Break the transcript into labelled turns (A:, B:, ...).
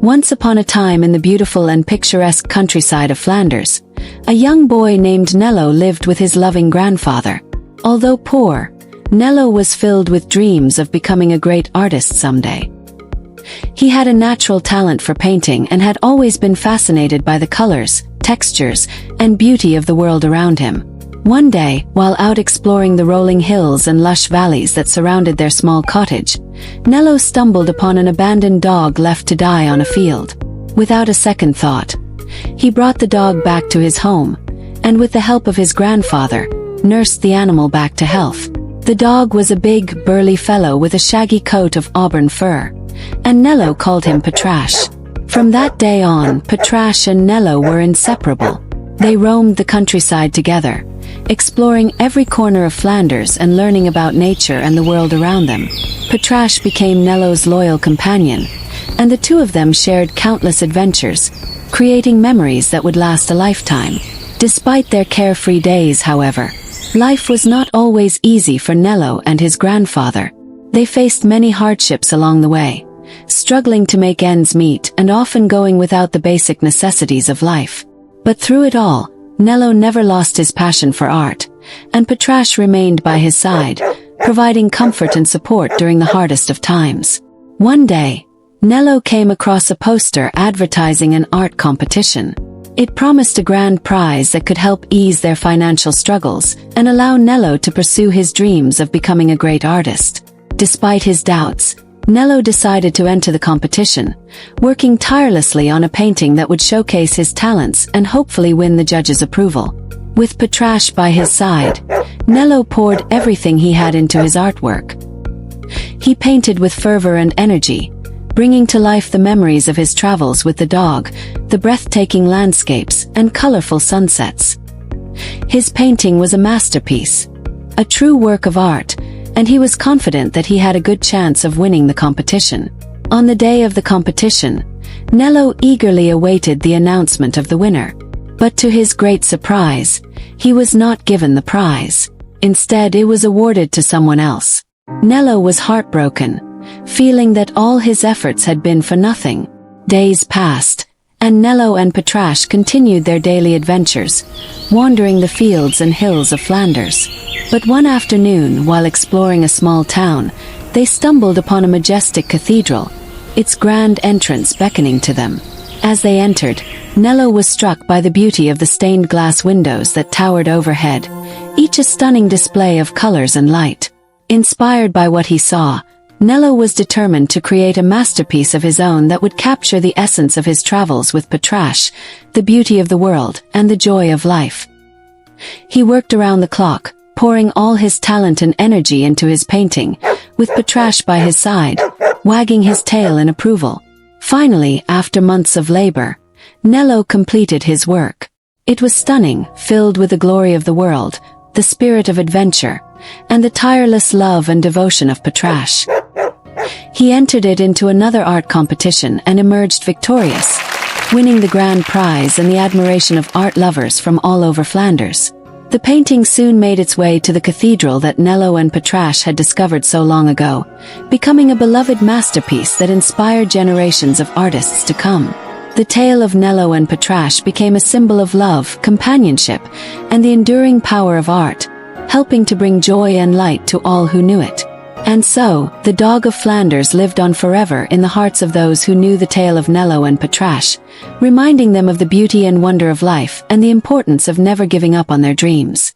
A: Once upon a time in the beautiful and picturesque countryside of Flanders, a young boy named Nello lived with his loving grandfather. Although poor, Nello was filled with dreams of becoming a great artist someday. He had a natural talent for painting and had always been fascinated by the colors, textures, and beauty of the world around him. One day, while out exploring the rolling hills and lush valleys that surrounded their small cottage, Nello stumbled upon an abandoned dog left to die on a field. Without a second thought, he brought the dog back to his home, and with the help of his grandfather, nursed the animal back to health. The dog was a big, burly fellow with a shaggy coat of auburn fur, and Nello called him Patrasche. From that day on, Patrasche and Nello were inseparable. They roamed the countryside together, exploring every corner of Flanders and learning about nature and the world around them. Patrasche became Nello's loyal companion, and the two of them shared countless adventures, creating memories that would last a lifetime. Despite their carefree days, however, life was not always easy for Nello and his grandfather. They faced many hardships along the way, struggling to make ends meet and often going without the basic necessities of life. But through it all, Nello never lost his passion for art, and Patrasche remained by his side, providing comfort and support during the hardest of times. One day, Nello came across a poster advertising an art competition. It promised a grand prize that could help ease their financial struggles and allow Nello to pursue his dreams of becoming a great artist. Despite his doubts, Nello decided to enter the competition, working tirelessly on a painting that would showcase his talents and hopefully win the judges' approval. With Patrasche by his side, Nello poured everything he had into his artwork. He painted with fervor and energy, bringing to life the memories of his travels with the dog, the breathtaking landscapes, and colorful sunsets. His painting was a masterpiece, a true work of art, and he was confident that he had a good chance of winning the competition. On the day of the competition, Nello eagerly awaited the announcement of the winner. But to his great surprise, he was not given the prize. Instead, it was awarded to someone else. Nello was heartbroken, feeling that all his efforts had been for nothing. Days passed, and Nello and Patrasche continued their daily adventures, wandering the fields and hills of Flanders. But one afternoon, while exploring a small town, they stumbled upon a majestic cathedral, its grand entrance beckoning to them. As they entered, Nello was struck by the beauty of the stained glass windows that towered overhead, each a stunning display of colors and light. Inspired by what he saw, Nello was determined to create a masterpiece of his own that would capture the essence of his travels with Patrasche, the beauty of the world, and the joy of life. He worked around the clock, pouring all his talent and energy into his painting, with Patrasche by his side, wagging his tail in approval. Finally, after months of labor, Nello completed his work. It was stunning, filled with the glory of the world, the spirit of adventure, and the tireless love and devotion of Patrasche. He entered it into another art competition and emerged victorious, winning the grand prize and the admiration of art lovers from all over Flanders. The painting soon made its way to the cathedral that Nello and Patrasche had discovered so long ago, becoming a beloved masterpiece that inspired generations of artists to come. The tale of Nello and Patrasche became a symbol of love, companionship, and the enduring power of art, helping to bring joy and light to all who knew it. And so, the Dog of Flanders lived on forever in the hearts of those who knew the tale of Nello and Patrasche, reminding them of the beauty and wonder of life and the importance of never giving up on their dreams.